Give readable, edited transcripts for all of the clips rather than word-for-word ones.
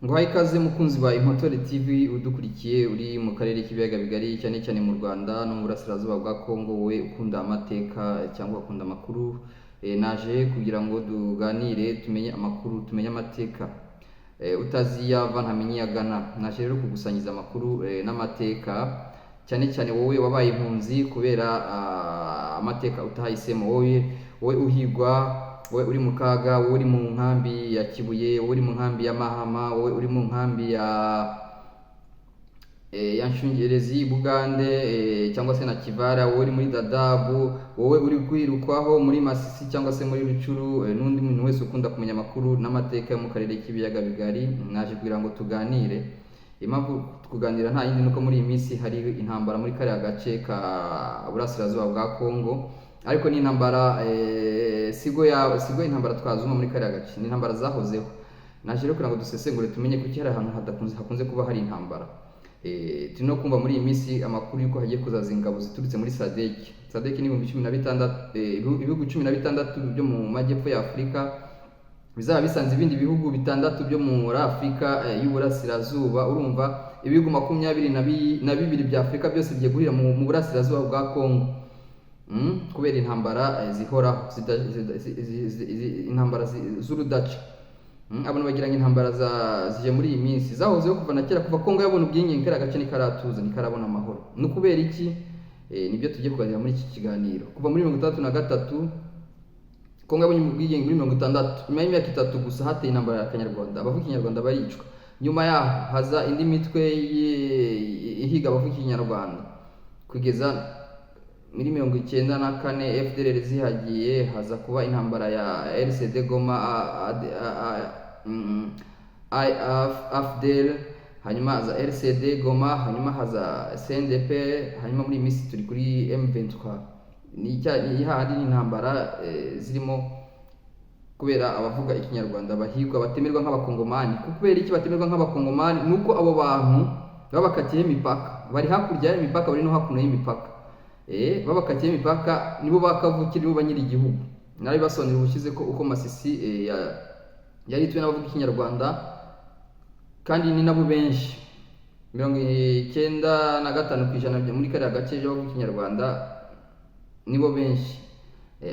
Nguhaye ikaze mukunzi wa Impotore TV udukurikiye uri mu karere k'ibiyaga bigari cyane cyane mu Rwanda no mu burasirazuba bwa Kongo, wowe ukunda amateka cyangwa ukunda amakuru, naje kugira ngo tuganire tumenye amakuru tumenye amateka, utazi yava ntamenye yagana. Naje rero kugusanyiza amakuru n'amateka cyane cyane wowe wabaye impunzi kubera amateka utahisemo, wowe uhigwa, wowe uri mu kaga, wowe uri mu nkambi ya Kibuye, wowe uri mu nkambi ya Mahama, wowe uri mu nkambi ya Nshungerezi Bugande, cyangwa se na Kivara, wowe uri muri Dadabu, wowe uri kwirukwaho muri Masisi cyangwa se muri Rucuru, n'undi muntu wese ukunda kumenya amakuru n'amateka yo mu karere k'ibiyaga bigari. Naje kugira ngo tuganire. Impamvu tuganira nta yindi nuko muri iyi minsi hari intambara muri kariya gace ka burasirazuba bwa Kongo, ariko ni intambara sigo intambara twazuma muri kariya gace, ni intambara zahozeho. Naje rero kugira ngo dusesengure tumenye kuki hari ahantu hakunze kuba hari intambara. Turi no kumva muri iyi minsi amakuru yuko hagiye kuzaza ingabo ziturutse muri Sadek ni ibihugu 16 byo mu majyepfo ya Afurika bizaba bisanze ibindi bihugu 6 byo muri Afurika y'uburasirazuba. Urumva ibihugu 22 bya Afurika byose bigiye guhira mu burasirazuba bwa Kongo, kubera intambara zihoraho, intambara z'urudaca. Abantu bagira ngo intambara zije muri iyi minsi zahozeho kuva na kera, kuva Kongo yabona ubwigenge kariya gace nikaratuza nikarabona amahoro. Ni kubera iki? Nibyo tugiye kuganira muri iki kiganiro. Kuva muri 1963 Kongo yabonye ubwigenge muri 1960, nyuma y'imyaka 3 gusa hateye intambara ya Kanyarwanda, abavuga Ikinyarwanda baricwa. Nyuma yaho haza indi mitwe ihiga abavuga Ikinyarwanda kugeza muri 1994 FDLR zihagiye, haza kuba intambara ya RCD Goma, AFDL, hanyuma haza RCD Goma, hanyuma haza CNDP, hanyuma muri misi turi kuri M23. Ni hari intambara zirimo kubera abavuga Ikinyarwanda bahigwa, batemerwa nk'abakongomani. Kubera iki batemerwa nk'abakongomani? Nuko abo bantu babakatiye imipaka, bari hakurya y'imipaka, bari no hakuno y'imipaka. Babakatiye imipaka, nibo bakavukira, nibo banyiri igihugu. Nari basonera ubushize ko uko Masisi yari tuwe n'abavuga Ikinyarwanda, kandi ni nabo benshi 95% muri kariya gace y'abavuga Ikinyarwanda nibo benshi.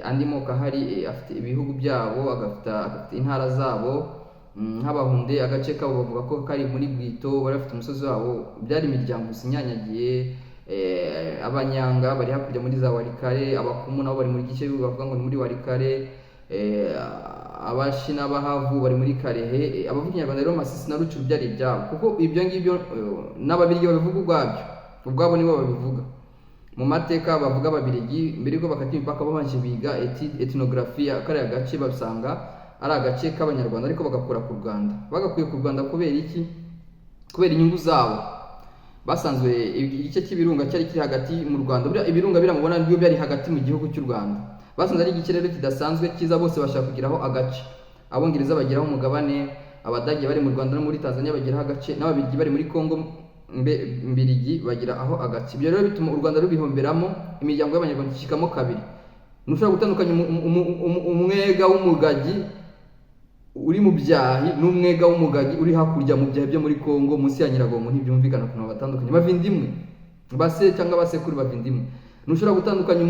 Andi moko ahari afite ibihugu byabo, agafite intara zabo. Nk'Abahunde agace kabo bavuga ko kari muri Bwito, bari bafite umusozi wabo, byari imiryango sinyanyagiye. Abanyanga bari hakurya muri za Warikare, Abakumu nabo bari muri gice bavuga ngo ni muri Warikare, Abashi n'Abahavu bari muri Karehe. Abavuga Ikinyarwanda rero Masisi na Rucuru byari ibyabo, kuko ibyo ngibyo n'Ababirigi babivuga ubwabo nibo babivuga. Mu mateka bavuga Ababirigi mbere yuko bakata imipaka babanje biga ethnography ya kariya gace, basanga ari agace k'Abanyarwanda ariko bagakura ku Rwanda. Bagakuye ku Rwanda kubera iki? Kubera inyungu zabo. Basanzwe igice cy'ibirunga cyari kiri hagati mu Rwanda, buriya ibirunga biramubona nibyo byari hagati mu gihugu cy'u Rwanda. Basanze ari igice rero kidasanzwe kiza, bose bashaka kugiraho agace. Abongereza bagiraho umugabane, Abadage bari mu Rwanda no muri Tanzania bagiraho agace, n'Ababirigi bari muri Kongo Mbirigi bagira aho agace. Ibyo rero bituma u Rwanda rubihomberamo, imiryango y'Abanyarwanda ishikamo kabiri. Nushobora gutandukanya umwega w'umugagi uri mu byahi n'umwega w'umugagi uri hakurya mu byahi byo muri Kongo munsi ya Nyiragongo. Ntibyumvikana ukuntu batandukanye, bavindimwe base cyangwa basekuru bavindimwe. Nushobora gutandukanya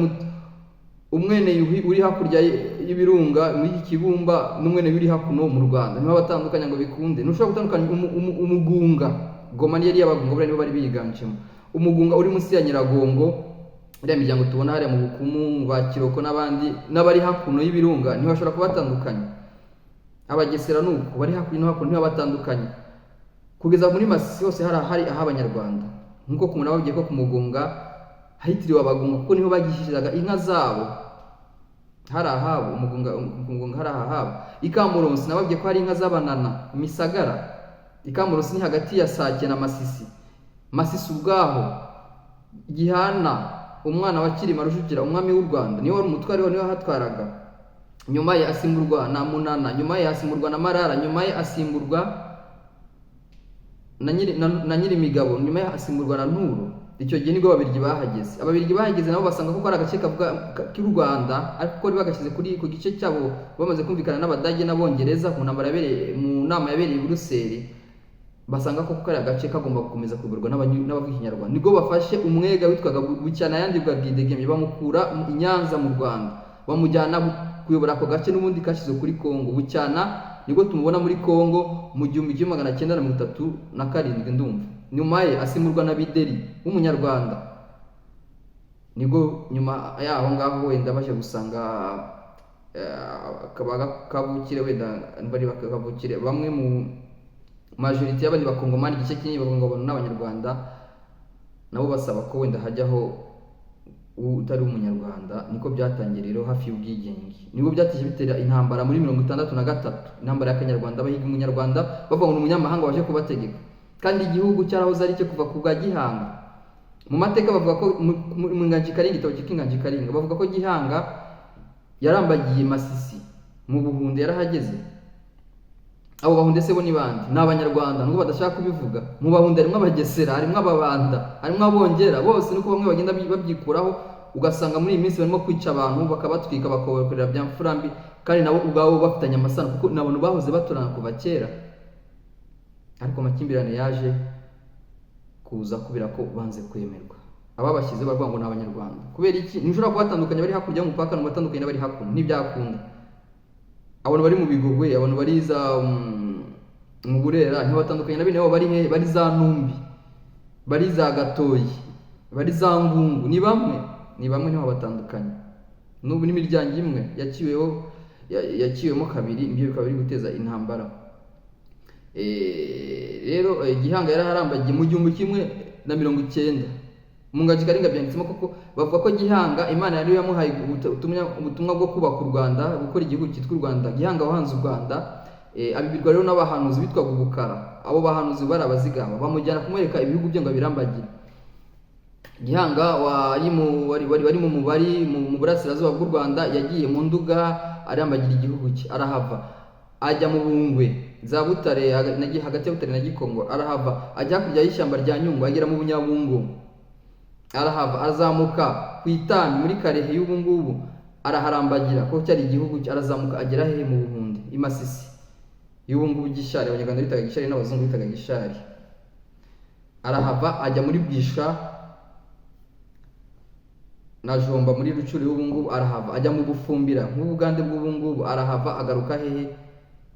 umwene yuhi uri hakurya y'ibirunga muri Kibumba n'umwene uri hakuno mu Rwanda, niho batandukanya ngo bikunde. Nushobora gutandukanya umugunga, Goma yari y'Abagunga, bari nibo bari biganjemo. Umugunga uri munsi ya Nyiragongo, iriya miryango tubona hariya mu Bukumu, ba Kiroko n'abandi n'abari hakuno y'ibirunga, niho bashobora kubatandukanya. Abagesera nuko bari hakuno hakuno niho batandukanye. Kugeza muri Masisi hose hari Abanyarwanda, nkuko kumuna bagiye ko kumugunga hitiriwe Abagunga, kuko niho bagishishiraga inka zabo. Hari ahabo umugunga hari ahabo. Ikamuronsi nababwiye ko hari inka z'Abanana, Imisagara. Ikamuronsi ni hagati ya Sake na Masisi. Masisi ubwaho Gihana, umwana wa Kirima Rujugira, umwami w'u Rwanda, niwe wari umutware niwe hatwaraga. Nyuma ye asimburwa na Munana, nyuma ye asimburwa na Marara, nyuma ye asimburwa na Nyirimigabo, nyuma ye asimburwa na Nturo. Icyo gihe nibwo Ababirigi bahageze. Ababirigi bahageze nabo basanga ko ari agace kavuga k'u Rwanda, ariko ko bagashyize ku gice cyabo bamaze kumvikana n'Abadage n'Abongereza mu nama yabereye i Buruseli. basanga ko kariya gace kagomba gukomeza kuyoborwa n'abavuga ikinyarwanda. Nibwo bafashe umwega witwaga Bucyana yandi bwa Bwidegemye bamukura i Nyanza mu Rwanda bamujyana kuyobora ako gace n'ubundi kashyizwe kuri Kongo. Bucyana nibwo tumubona muri Kongo mu 1937 ndumva. Nyuma ye asimurwa na Bideri w'umunyarwanda. Nibwo nyuma yaho ngaho wenda baje gusanga kavukire wenda bari bakavukire bamwe mu majority y'abandi bakongomani igice kinini bavuga ngo abantu n'abanyarwanda nabo basaba ko wenda hajyaho utari umunyarwanda. Niko byatangiye rero hafi y'ubwigenge, nibwo byatije bitera intambara muri 1963, intambara y'akanyarwanda bahiga umunyarwanda bavuga ngo umunyamahanga waje kubategeka, kandi igihugu cyarahoze ari cyo kuva ku bwa Gihanga. Mu mateka bavuga ko mu Nganji Karinga, igitabo cy'Inganji Karinga bavuga ko Gihanga yarambagiye Masisi mu Buhunde yarahageze. Abo Bahunde se bo ni bandi? Ni abanyarwanda nubwo badashaka kubivuga. Mu Bahunde harimo Abagesera, harimo Ababanda, harimo Abongera, bose nuko bamwe bagenda babyikuraho, ugasanga muri iyi minsi barimo kwica abantu bakabatwika bakabakorera bya mfurambi, kandi nabo ubwabo bafitanye amasano kuko n'abantu bahoze baturana kuva kera. Ariko amakimbirane yaje kuza kubera ko banze kwemerwa. Ababashyize bavuga ngo ni abanyarwanda. Kubera iki? Nishobora kubatandukanya bari hakurya y'umupaka n'ubatandukanye bari hakuno, ntibyakunda. Abantu bari mu Bigogwe, abantu bari za mu Burera ntibatandukanye na bene bo bari za Numbi, bari za Gatoyi, bari za Ngungu, ni bamwe ntibabatandukanye. N'ubu n'imiryango imwe yaciwemo kabiri, ibyo bikaba biri guteza intambara. Rero Gihanga yaraharambagiye mu 1990. Mu Nganji Karinga byanditsemo koko bavuga ko Gihanga Imana yari yamuhaye ubutumwa bwo kubaka u Rwanda, gukora igihugu cyitwa u Rwanda. Gihanga wahanze u Rwanda abibirwa rero n'abahanuzi bitwaga Ubukara. Abo bahanuzi bari abazigaba bamujyana kumwereka ibihugu bye ngo birambagire. Gihanga wari mu burasirazuba bw'u Rwanda yagiye mu Nduga arambagira igihugu cye, arahava ajya mu Bungwe za Butare hagati ya Butare na Gikongo, arahava ajya hakurya y'ishyamba rya Nyungwe agera mu Bunyabungo, arahava azamuka ku Itambi muri Karehe y'ubu ngubu araharambagira ko cyari igihugu arazamuka agera hehe mu Buhunde i Masisi y'ubu ngubu Gishari, abanyarwanda bitaga Gishari n'abazungu bitaga Gishari. Arahava ajya muri Bwisha na Jomba muri Rucuru y'ubu ngubu, arahava ajya mu Bufumbira nk'Ubugande bw'ubu ngubu, arahava agaruka hehe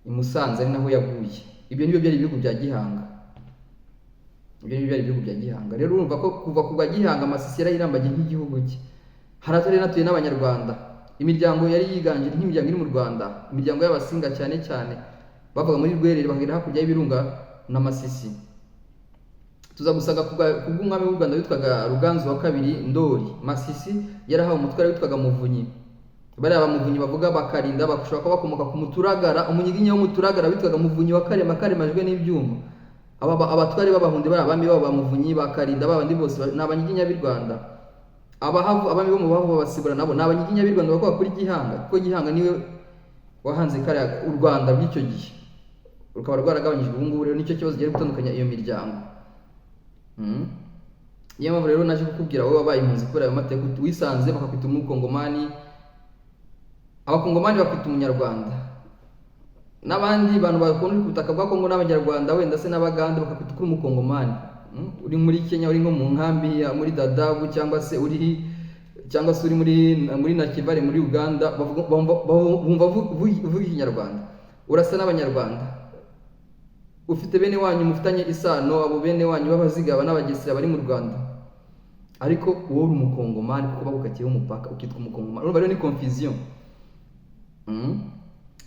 i Musanze ari naho yaguye. Ibyo nibyo byari ibihugu bya Gihanga. Rero urumva ko kuva ku bwa Gihanga Masisi yarayirambagiye nk'igihugu cye. Haratari natuye n'abanyarwanda. Imiryango yari yiganje nk'imiryango iri mu Rwanda, imiryango y'Abasinga cyane bavuga muri Rwerere bagera hakurya y'Ibirunga na Masisi. Tuza gusanga kubw'umwami w'u Rwanda witwaga Ruganzu wa kabiri Ndori. Masisi yarahawe umutware witwaga Muvunyi. Bari abamuvunyi bavuga bakarinda bakushaka bakomoka ku Muturagara, umunyiginya w'Umuturagara witwaga Muvunyi wa Karemajwe n'ibyuma. Abatware b'Abahunde bari abami b'Abamuvunyi bakarinda babandi bose n'abanyiginya b'i Rwanda. Abami bo mu Bahavu babasibura nabo n'abanyiginya b'i Rwanda bakora kuri Gihanga, kuko Gihanga niwe wahanze kariya u Rwanda bw'icyo gihe. Rukaba rwaragabanyijwe ubu ngubu, rero nicyo kibazo giye gutandukanya iyo miryango. Niyo mpamvu rero naje kukubwira wowe wabaye impunzi kubera ayo mateka, wisanze bakakwita umukongomani, abakongomani bakwita umunyarwanda, n'abandi bantu bakunda ku butaka bwa Kongo n'abanyarwanda wenda se n'abagande bakakwita kuri umukongomani. Uri muri Kenya, uri nko mu nkambi muri Dadaab cyangwa se uri muri Nakivale muri Uganda, bumva uvuga ikinyarwanda, urasa n'abanyarwanda, ufite bene wanyu mufitanye isano, abo bene wanyu b'Abazigaba n'Abagesera bari mu Rwanda, ariko wowe uri umukongomani kuko bagukatiyeho umupaka ukitwa umukongomani. Urumva rero ni confusion.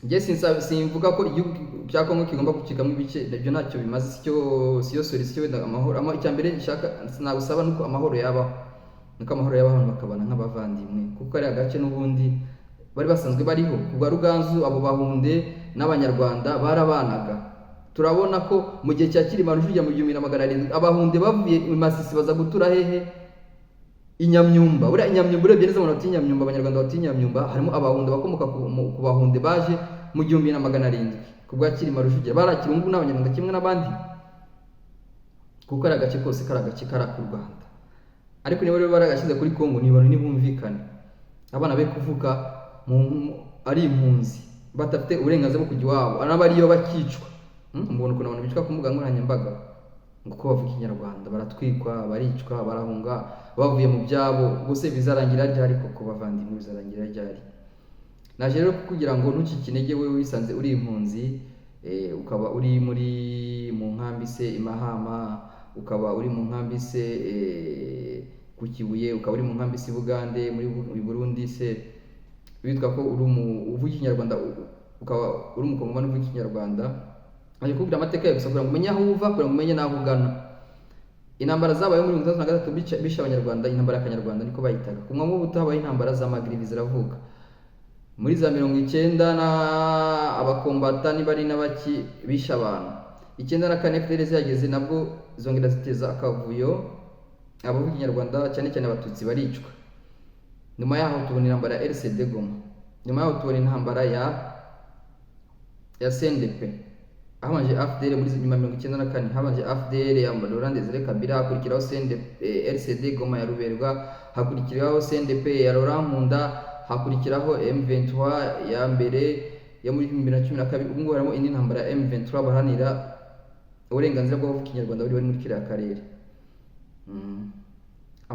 Njye simvuga ko igihugu cya Kongo kigomba gucikamo ibice, ibyo ntacyo bimaze, siyo solution wenda amahoro. Icyambere nshaka nagusaba nuko amahoro yabaho, abantu bakabana nk'abavandimwe, kuko ari agace n'ubundi bari basanzwe bariho. Kubwa Ruganzu abo Bahunde n'abanyarwanda barabanaga. Turabona ko mu gihe cya Cyilima Rujugira mu 1700 Abahunde bavuye mu Masisi baza gutura hehe Inyamyumba. Uriya Inyamyumba urebye neza abantu batinyamyumba, abanyarwanda batinyamyumba, harimo Abahunde bakomoka ku Bahunde baje mu 1700 kubwa Cyilima Rujugira, barakira ubu n'abanyarwanda kimwe n'abandi, kuko ari agace kose kari agace kari ku Rwanda. Ariko niba rero baragashyize kuri Kongo, ni abantu ntibumvikane. Abana be kuvuka ari impunzi, batafite uburenganzira bwo kujya iwabo, n'abariyo bakicwa. umuntu ukuntu abantu bicwa ku mbuga nkoranyambaga ngo ko bavuga ikinyarwanda, baratwikwa, baricwa, barahunga bavuye mu byabo. Ubuse bizarangira ryari koko bavandimwe, bizarangira ryari? Naje rero kugira ngo ntucike intege wewe wisanze uri impunzi, ukaba uri mu nkambi se Imahama, ukaba uri mu nkambi se ku Kibuye, ukaba uri mu nkambi se Bugande, muri Burundi se, witwa ko uvuga ikinyarwanda, ukaba uri umukongomani uvuga ikinyarwanda. Aje kubwira amateka yawe gusa kugira ngo umenye aho uva, kugira ngo umenye n'aho ugana. Intambara zabaye muri 1963 bishe abanyarwanda, intambara y'akanyarwanda niko bayitaga. Kumwa mu buto habaye intambara za Magrivi ziravuka muri za 90 na abakombata bari n'abaki bishe abantu. 94 FDLR yageze nabwo zongera ziteza akavuyo, abavuga ikinyarwanda cyane cyane abatutsi baricwa. Nyuma yaho tubona intambara ya RCD Goma, nyuma yaho tubona intambara ya CNDP, habanje FDL muri nyuma 94, habanje FDL ya Laurent Desire Kabila, hakurikiraho CNDP RCD Goma ya Ruberwa, hakurikiraho CNDP ya Laurent Nkunda, hakurikiraho M23 ya mbere ya muri 2012. Ubwo harimo indi ntambara ya M23 baharanira uburenganzira bwo kuvuga ikinyarwanda bari muri kiriya karere.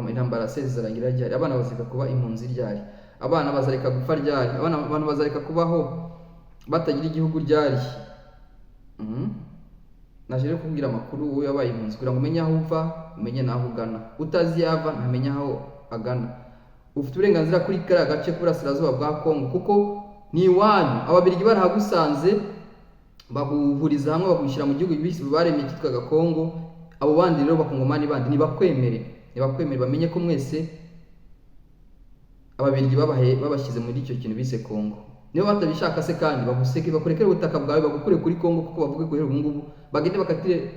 Intambara se zizarangira ryari? Abana bazareka kuba impunzi ryari? Abana bazareka gupfa ryari? Abantu bazareka kubaho batagira igihugu ryari? Naje rero kubwira amakuru wowe yabaye impunzi kugira ngo umenye aho uva, umenye n'aho ugana. Utazi yava ntamenya aho agana. Ufite uburenganzira kuri kariya gace k'uburasirazuba bwa Kongo kuko ni iwanyu. Ababiligi barahagusanze baguhuriza hamwe, bagushyira mu gihugu baremye cyitwaga Kongo. Abo bandi rero bakongomani bandi nibakwemere bamenye ko mwese ababiligi babashyize muri icyo kintu bise Kongo. Niba batabishaka se kandi baguseke, bakurekere ubutaka bwawe, bagukure kuri Kongo kuko bavuge ko ubu ngubu bagende bakatire,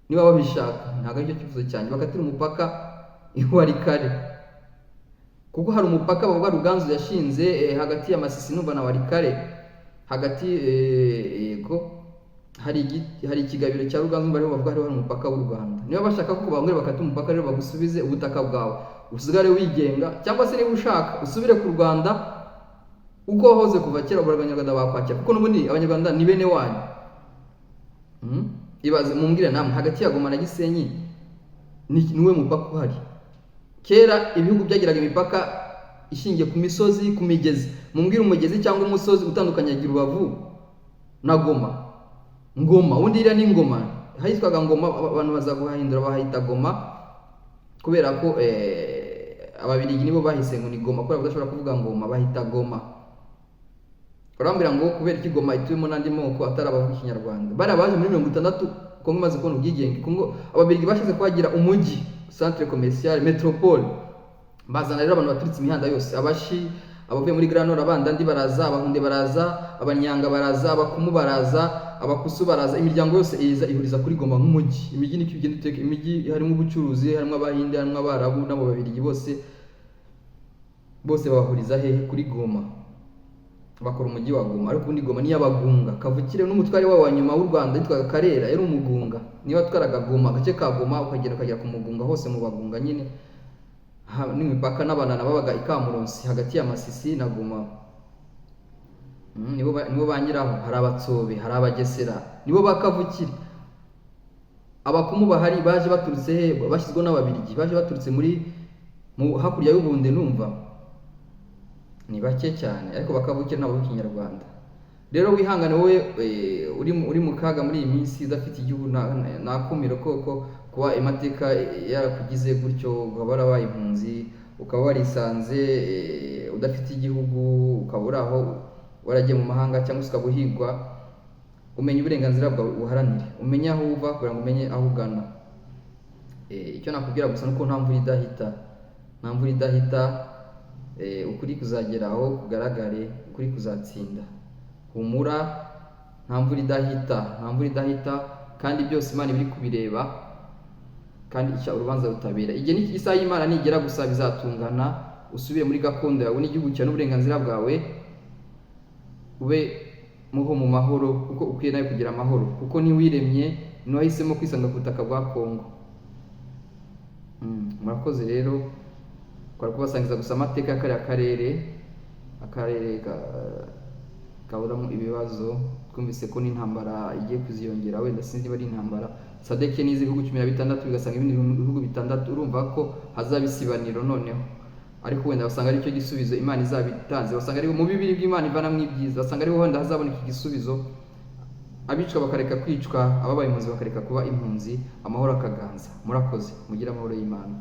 niba babishaka. Ntabwo aricyo kifuzo cyanjye, bakatire umupaka Walikale kuko hari umupaka bavuga Ruganzu yashinze hagati ya Masisi numva na Walikale, hagati yego hari ikigabiro cya Ruganzu bari bavuga hari umupaka w'u Rwanda. Niba bashaka ko bamwe bakata umupaka rero bagusubize ubutaka bwawe, usigare wigenga, cyangwa se niba ushaka usubire ku Rwanda uko wahoze kuva kera. Abanyarwanda bakwakira kuko n'ubundi abanyarwanda ni bene wanyu. Ibaze mumbwire namwe, hagati ya Goma na Gisenyi niwe mupaka uhari. Kera ibihugu byagiraga imipaka ishingiye ku misozi, ku migezi. Mumbwire umugezi cyangwa umusozi utandukanye agira Rubavu na Ngoma, undi iriya ni Ngoma, hayitwaga Ngoma. Abantu bazaguhahindura bahita Goma kubera ko ababiligi nibo bahise ngo ni Goma, kubera badashobora kuvuga Ngoma bahita Goma. Urambwira ngo kubera iki Goma ituyemo n'andi moko atari abavuga ikinyarwanda? Bari abaje muri 60 Kongo imaze kubona ubwigenge. Kongo ababiligi bashize kwagira umujyi, centre commercial, métropole. Bazana rero abantu baturitse imihanda yose, abashi, abavuye muri Grand Nord, abandandi baraza, abahunde baraza, abanyanga baraza, abakumu baraza, abakusu baraza. Imiryango yose ihuriza kuri Goma nk'umujyi. Imijyi niko igenda iteka. Imijyi harimo ubucuruzi, harimo abahinde, harimo abarabu n'abo babirigi, bose babahuriza hehe? Kuri Goma. Bakora umujyi wa Goma. Ariko ubundi Goma ni y'abagunga. Kavukire n'umutware wa nyuma w'u Rwanda yitwaga Karera, yari umugunga. Niba twaraga Goma, agace ka Goma ukagera ku mugunga, hose mu bagunga nyine. N'imipaka n'abanana babaga ikamuronsi hagati ya Masisi na Goma. Nibo banyiraho. Hari Abatsobe, hari Abagesera, nibo bakavukire. Abakumu bahari baje baturutse he? Bashyizwe n'ababiligi, baje baturutse hakurya y'Ubunde numva ni bake cyane, ariko bakavukira nabo b'ikinyarwanda. Rero wihangane wowe uri mu kaga muri iyi minsi udafite igihugu, nakumira koko kuba amateka yarakugize gutyo, ukaba warabaye impunzi, ukaba warisanze udafite igihugu, ukaba uri aho waragiye mu mahanga cyangwa se ukabuhigwa. Umenye uburenganzira bwawe uharanire, umenye aho uva kugira ngo umenye aho ugana. Icyo nakubwira gusa nuko nta mvura idahita, ukuri kuzageraho kugaragare, ukuri kuzatsinda. Humura, nta mvura idahita, kandi byose Imana ibiri kubireba, kandi urubanza rutabera. Igihe isaha y'Imana nigera gusa bizatungana, usubire muri gakondo yawe n'igihugu cyawe n'uburenganzira bwawe, ube muho mu mahoro, kuko ukwiye nawe kugira amahoro, kuko niwiremye niwahisemo kwisanga ku butaka bwa Kongo. Murakoze rero kwa kubasangiza gusa amateka y'akariya akarere kaburamo ibibazo. twumvise ko n'intambara igiye kuziyongera, wenda sinzi niba ari intambara Sadeke n'izi bihugu 16 bigasanga ibindi bihugu bitandatu, urumva ko hazaba isibaniro noneho. Ariko wenda basanga ari cyo gisubizo Imana izabitanze, basanga ari mu bibiri by'Imana ivanamo ibyiza, basanga ari wenda hazaboneka igisubizo, abicwa bakareka kwicwa, ababaye impunzi bakareka kuba impunzi, amahoro akaganza. Murakoze, mugira amahoro y'Imana.